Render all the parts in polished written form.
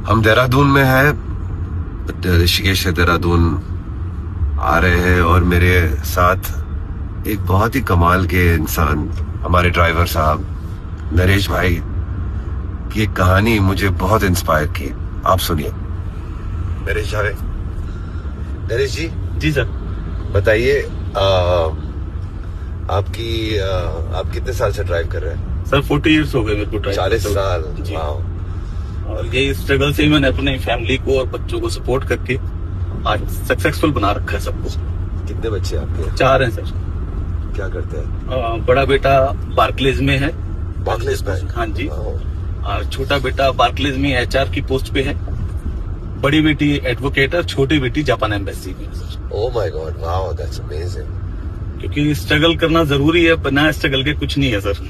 हम देहरादून में है, ऋषिकेश से देहरादून आ रहे हैं और मेरे साथ एक बहुत ही कमाल के इंसान, हमारे ड्राइवर साहब नरेश भाई की एक कहानी मुझे बहुत इंस्पायर की। आप सुनिए। नरेश भाई, नरेश जी। जी सर। बताइए, आप कितने साल से ड्राइव कर रहे हैं? सर 40 इयर्स हो गए मेरे को ड्राइव। 40 साल। वाओ। और ये स्ट्रगल से ही मैंने अपने फैमिली को और बच्चों को सपोर्ट करके आज सक्सेसफुल बना रखा है सबको। कितने बच्चे आपके? 4 हैं सर। क्या करते हैं? बड़ा बेटा बार्कलेज में है। Barclays bank? हाँ जी। और छोटा बेटा बार्कलेज में HR की पोस्ट पे है। बड़ी बेटी एडवोकेट और छोटी बेटी जापान एम्बेसी में। Oh my God, wow, that's amazing. क्योंकि स्ट्रगल करना जरूरी है, बिना स्ट्रगल के कुछ नहीं है सर।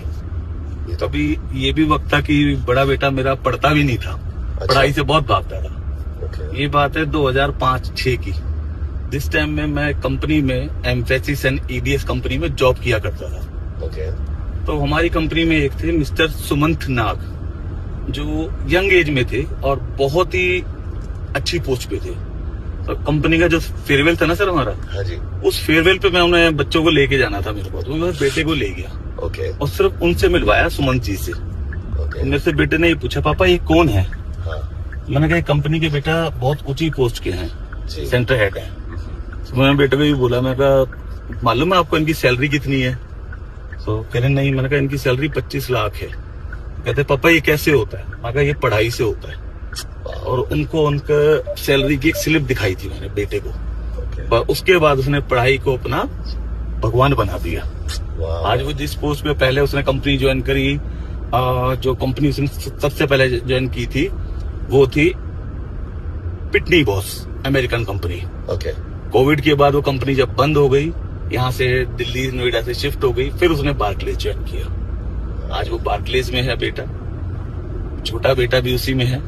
कभी ये भी वक्त था कि बड़ा बेटा मेरा पढ़ता भी नहीं था। अच्छा। पढ़ाई से बहुत भागता था। ये बात है 2005-06 की। जिस टाइम में मैं कंपनी में एम्फेसिस एंड EDS कंपनी में जॉब किया करता था। तो हमारी कंपनी में एक थे मिस्टर सुमंत नाग, जो यंग एज में थे और बहुत ही अच्छी पोस्ट पे थे। तो कंपनी का जो फेयरवेल था ना सर हमारा, हाँ जी। उस फेयरवेल पे मैं उन्हें बच्चों को लेके जाना था मेरे को, तो मैं बेटे को ले गया। और सिर्फ उनसे मिलवाया, सुमंत जी से। मेरे से बेटे ने ये पूछा, पापा ये कौन है? मैंने कहा कंपनी के बेटा बहुत ऊंची पोस्ट के हैं, सेंटर हेड है। तो मैंने बेटे को भी बोला, मैं कहा मालूम है आपको इनकी सैलरी कितनी है? तो कह रहे नहीं। मैंने कहा इनकी सैलरी 25 लाख है। कहते पापा ये कैसे होता है? मैं कहा ये पढ़ाई से होता है। और उनको उनका सैलरी की एक स्लिप दिखाई थी मैंने बेटे को। उसके बाद उसने पढ़ाई को अपना भगवान बना दिया। आज वो जिस पोस्ट पे पहले उसने कंपनी ज्वाइन करी, जो कंपनी उसने सबसे पहले ज्वाइन की थी वो थी पिटनी बॉस, अमेरिकन कंपनी। कोविड के बाद वो कंपनी जब बंद हो गई, यहाँ से दिल्ली नोएडा से शिफ्ट हो गई, फिर उसने बार्कलेज ज्वाइन किया। आज वो बार्कलेज में है बेटा, छोटा बेटा भी उसी में है।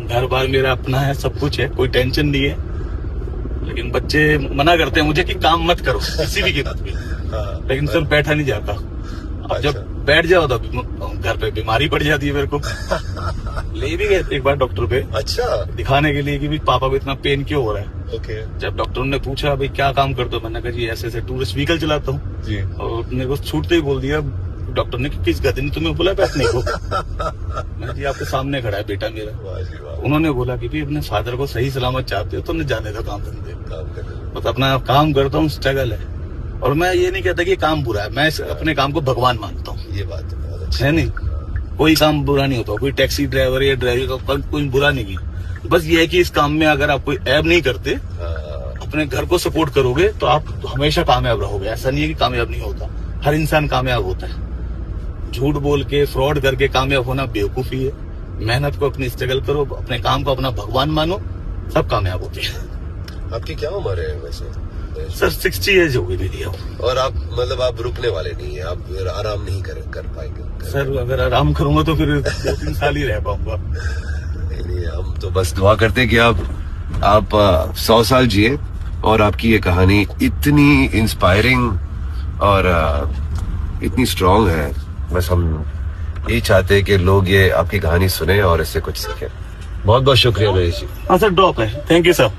घर बार मेरा अपना है, सब कुछ है, कोई टेंशन नहीं है। लेकिन बच्चे मना करते हैं मुझे कि काम मत करो किसी भी कीमत पे। लेकिन सर बैठा नहीं जाता। अब जब बैठ जाओ तो घर पे बीमारी पड़ जाती है मेरे को। ले भी गए एक बार डॉक्टर पे, अच्छा, दिखाने के लिए कि भी पापा को इतना पेन क्यों हो रहा है। जब डॉक्टर ने पूछा भाई क्या काम करते हो, मैंने कहा जी ऐसे ऐसे टूरिस्ट व्हीकल चलाता हूँ। और मेरे को छूटते ही बोल दिया डॉक्टर ने कि किस गधे ने तुम्हें बोला बैठने को? मैंने जी आपके सामने खड़ा है बेटा मेरा। उन्होंने बोला कि भी अपने फादर को सही सलामत चाहते हो तो उन्हें जाने दो काम धंधे, बस अपना काम करता हूँ, स्ट्रगल है। और मैं ये नहीं कहता कि काम बुरा है, मैं अपने काम को भगवान मानता हूँ। ये बात है नहीं, कोई काम बुरा नहीं होता। कोई टैक्सी ड्राइवर या ड्राइवर का कोई बुरा नहीं है। बस ये है कि इस काम में अगर आप कोई ऐब नहीं करते, अपने घर को सपोर्ट करोगे तो आप हमेशा कामयाब रहोगे। ऐसा नहीं है कि कामयाब नहीं होता, हर इंसान कामयाब होता है। झूठ बोल के फ्रॉड करके कामयाब होना बेवकूफी है। मेहनत को अपनी स्ट्रगल करो, अपने काम को अपना भगवान मानो, सब कामयाब होते हैं। आपकी क्या उम्र है वैसे? सर 60 एज हो गई मेरी अब। और आप मतलब आप रुकने वाले नहीं है, आप आराम नहीं कर पाएंगे? सर अगर आराम करूंगा तो फिर 2-3 साल ही रह पाऊंगा। नहीं, हम तो बस दुआ करते हैं कि आप 100 साल जिए और आपकी ये कहानी इतनी इंस्पायरिंग और इतनी स्ट्रांग है। बस हम यही चाहते हैं कि लोग ये आपकी कहानी सुने और इससे कुछ सीखें। बहुत बहुत शुक्रिया नरेश जी। हाँ सर, ड्रॉप है। Thank you sir.